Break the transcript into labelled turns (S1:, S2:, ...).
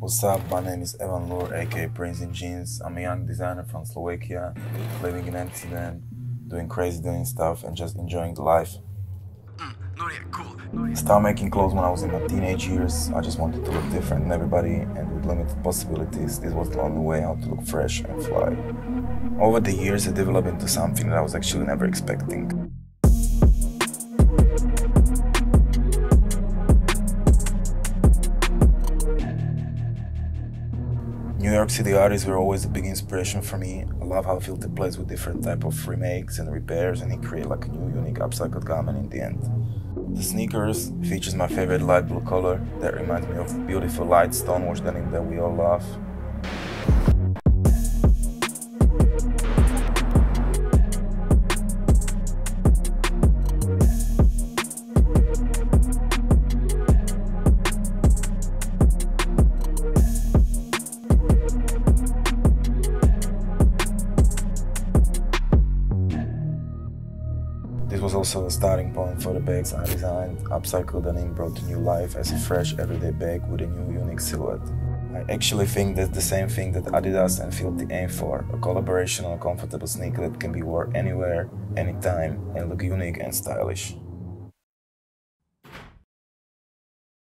S1: What's up, my name is Evan Lur, aka Prince in Jeans. I'm a young designer from Slovakia, living in Amsterdam, doing stuff and just enjoying the life. I started making clothes when I was in my teenage years. I just wanted to look different than everybody, and with limited possibilities, this was the only way how to look fresh and fly. Over the years, it developed into something that I was actually never expecting. New York City artists were always a big inspiration for me. I love how Philllllthy plays with different type of remakes and repairs, and he created like a new unique upcycled garment in the end. The sneakers features my favorite light blue color that reminds me of the beautiful light stonewash denim that we all love. This was also the starting point for the bags I designed. Upcycled denim brought to new life as a fresh everyday bag with a new unique silhouette. I actually think that's the same thing that Adidas and Philllllthy aim for, a collaboration on a comfortable sneaker that can be worn anywhere, anytime, and look unique and stylish.